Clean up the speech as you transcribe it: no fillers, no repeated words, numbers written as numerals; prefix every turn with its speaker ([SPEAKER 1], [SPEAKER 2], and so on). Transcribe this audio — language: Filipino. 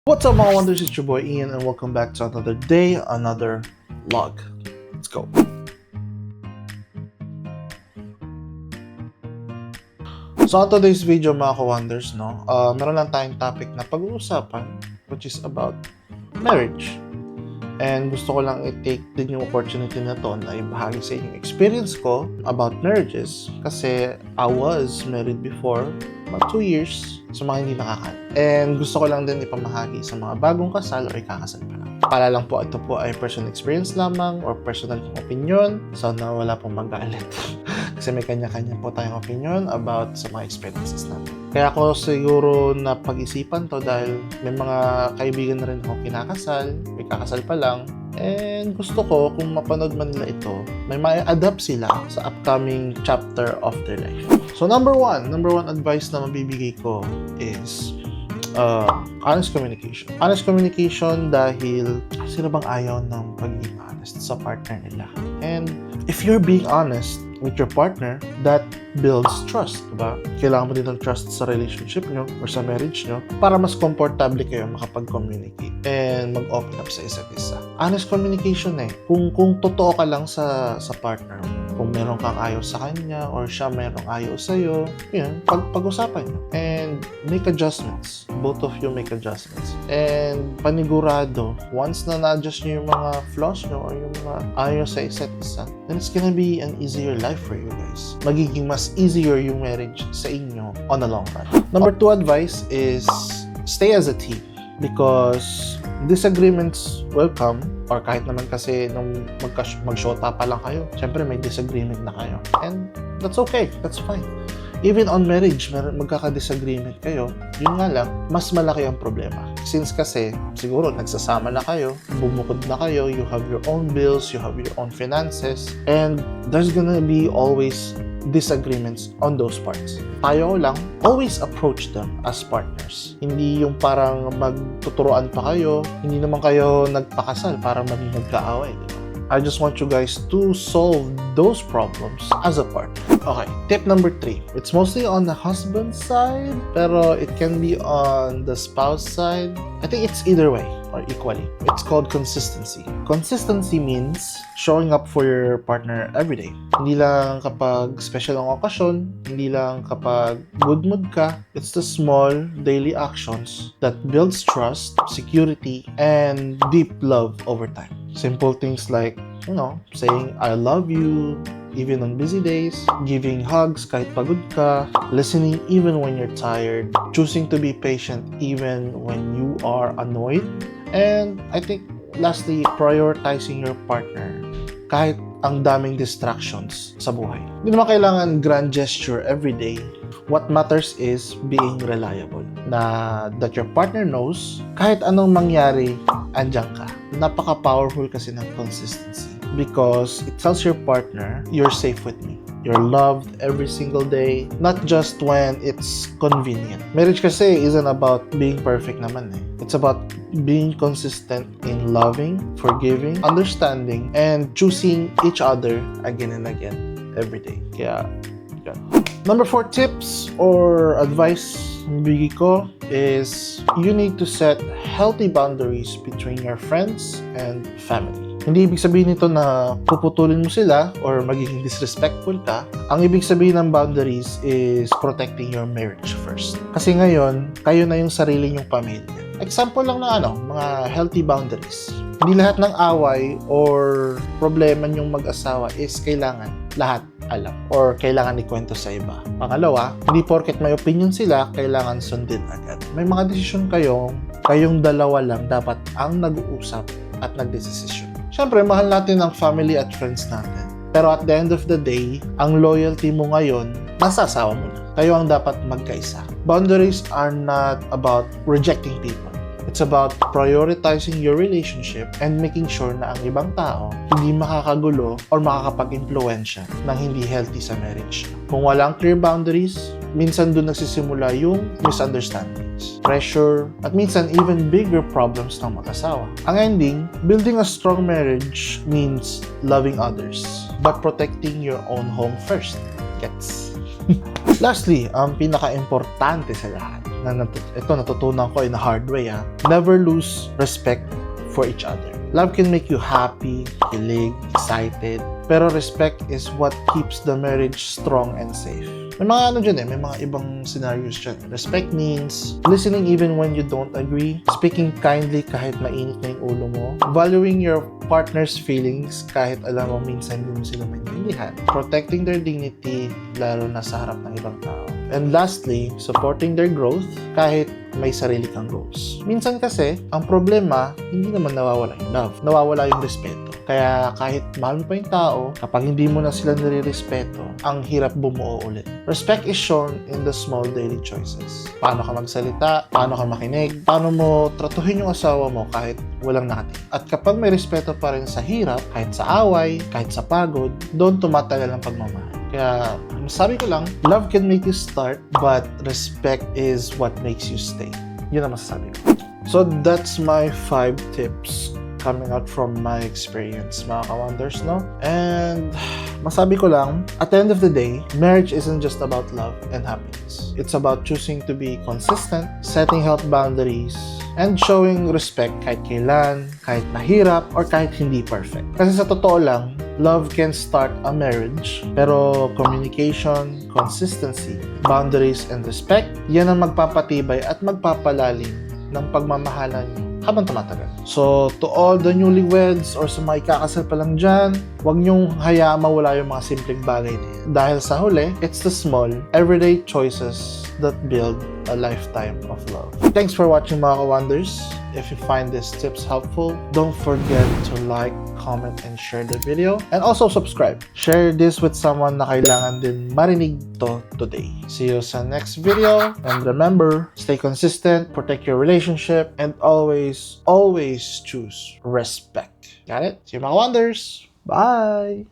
[SPEAKER 1] What's up mga wonders, it's your boy Ian and welcome back to another day, another vlog. Let's go. So on today's video mga ka-wonders, meron lang tayong topic na pag-uusapan which is about marriage. And gusto ko lang i-take din yung opportunity na to na ibahagi sa inyo experience ko about marriages kasi I was married before, about 2 years, sa mga hindi nakakal. And gusto ko lang din ipamahagi sa mga bagong kasal o ikakasal pa lang. Para lang po, ito po ay personal experience lamang or personal kong opinion. So na wala pong magalit. Kasi may kanya-kanya po tayong opinion about sa mga experiences natin. Kaya ako siguro na pag-isipan to dahil may mga kaibigan na rin ako kinakasal, may kakasal pa lang. And gusto ko kung mapanood man nila ito, may ma-adapt sila sa upcoming chapter of their life. So number one advice na mabibigay ko is honest communication. Honest communication dahil sino bang ayaw ng pagiging honest sa partner nila? And if you're being honest with your partner, that builds trust, diba? Kailangan mo din ng trust sa relationship nyo or sa marriage nyo para mas comfortable kayo makapag-communicate and mag-open up sa isa't isa. Honest communication Kung totoo ka lang sa partner mo, kung meron kang ayaw sa kanya or siya merong ayaw sa'yo, yun, pag-usapan nyo. And make adjustments. Both of you make adjustments. And panigurado, once na na-adjust nyo yung mga flaws nyo or yung mga ayaw sa isa't isa, then it's gonna be an easier life for you guys. Magiging mas easier yung marriage sa inyo on the long run. Number 2 advice is stay as a team because disagreements will come or kahit naman kasi nung mag-shota pa lang kayo, syempre may disagreement na kayo. And that's okay. That's fine. Even on marriage, magkaka-disagreement kayo. Yun nga lang, mas malaki ang problema. Since kasi, siguro, nagsasama na kayo, bumukod na kayo, you have your own bills, you have your own finances, and there's gonna be always disagreements on those parts. Tayo lang, always approach them as partners. Hindi yung parang magtuturoan pa kayo, hindi naman kayo nagpakasal para maging magkaaway, diba? I just want you guys to solve those problems as a partner. Okay, tip number 3. It's mostly on the husband side, pero it can be on the spouse side. I think it's either way or equally. It's called consistency. Consistency means showing up for your partner every day. Hindi lang kapag special ang okasyon, hindi lang kapag good mood ka. It's the small daily actions that builds trust, security, and deep love over time. Simple things like, saying I love you even on busy days, giving hugs kahit pagod ka, listening even when you're tired, choosing to be patient even when you are annoyed, and I think lastly, prioritizing your partner kahit ang daming distractions sa buhay. Hindi naman kailangan grand gesture every day. What matters is being reliable. That your partner knows kahit anong mangyari, andyan ka. Napaka-powerful kasi ng consistency because it tells your partner, you're safe with me. You're loved every single day, not just when it's convenient. Marriage kasi isn't about being perfect naman It's about being consistent in loving, forgiving, understanding, and choosing each other again and again every day. Kaya, yan. Number 4 tips or advice bigay ko is you need to set healthy boundaries between your friends and family. Hindi ibig sabihin nito na puputulin mo sila or magiging disrespectful ka. Ang ibig sabihin ng boundaries is protecting your marriage first. Kasi ngayon, kayo na yung sarili nyong pamilya. Example lang ng mga healthy boundaries. Hindi lahat ng away or problema nyong mag-asawa is kailangan lahat alam or kailangan ikwento sa iba. Pangalawa, hindi porket may opinion sila, kailangan sundin agad. May mga desisyon kayong dalawa lang dapat ang nag-uusap at nagdesisyon. Siyempre, mahal natin ang family at friends natin. Pero at the end of the day, ang loyalty mo ngayon, nasa asawa mo na. Kayo ang dapat magkaisa. Boundaries are not about rejecting people. It's about prioritizing your relationship and making sure na ang ibang tao hindi makakagulo or makakapag-impluensya ng hindi healthy sa marriage. Kung walang clear boundaries, minsan doon nagsisimula yung misunderstandings, pressure, at minsan even bigger problems ng mag-asawa. Ang ending, building a strong marriage means loving others, but protecting your own home first. Gets? Lastly, ang pinaka-importante sa lahat, ito natutunan ko in a hard way, never lose respect for each other. Love can make you happy, kilig, excited, pero respect is what keeps the marriage strong and safe. May mga ano dyan may mga ibang scenarios dyan. Respect means listening even when you don't agree, speaking kindly kahit mainit na yung ulo mo, valuing your partner's feelings kahit alam mo minsan hindi mo sila maintindihan, protecting their dignity lalo na sa harap ng ibang tao. And lastly, supporting their growth kahit may sarili kang goals. Minsan kasi, ang problema, hindi naman nawawala yung love. Nawawala yung respeto. Kaya kahit mahal mo pa yung tao, kapag hindi mo na sila nire-respeto, ang hirap bumuo ulit. Respect is shown in the small daily choices. Paano ka magsalita, paano ka makinig, paano mo tratuhin yung asawa mo kahit walang nakating. At kapag may respeto pa rin sa hirap, kahit sa away, kahit sa pagod, doon tumatagal ang pagmamahal. Kaya, sabi ko lang, love can make you start, but respect is what makes you stay. Yun ang masasabi ko. So, that's my 5 tips coming out from my experience, mga ka-wonders, no? And, masabi ko lang, at the end of the day, marriage isn't just about love and happiness. It's about choosing to be consistent, setting healthy boundaries, and showing respect kahit kailan, kahit mahirap, or kahit hindi perfect. Kasi sa totoo lang, love can start a marriage, pero communication, consistency, boundaries, and respect, yan ang magpapatibay at magpapalalim ng pagmamahalan niyo habang tumatagal. So, to all the newlyweds or sa mga ikakasal pa lang dyan, huwag niyong hayaan mawala yung mga simpleng bagay na yan. Dahil sa huli, it's the small, everyday choices that build a lifetime of love. Thanks for watching, mga ka-wonders. If you find these tips helpful, don't forget to like, comment, and share the video. And also subscribe. Share this with someone na kailangan din marinig to today. See you sa next video. And remember, stay consistent, protect your relationship, and always choose respect. Got it? See you, mga wonders. Bye!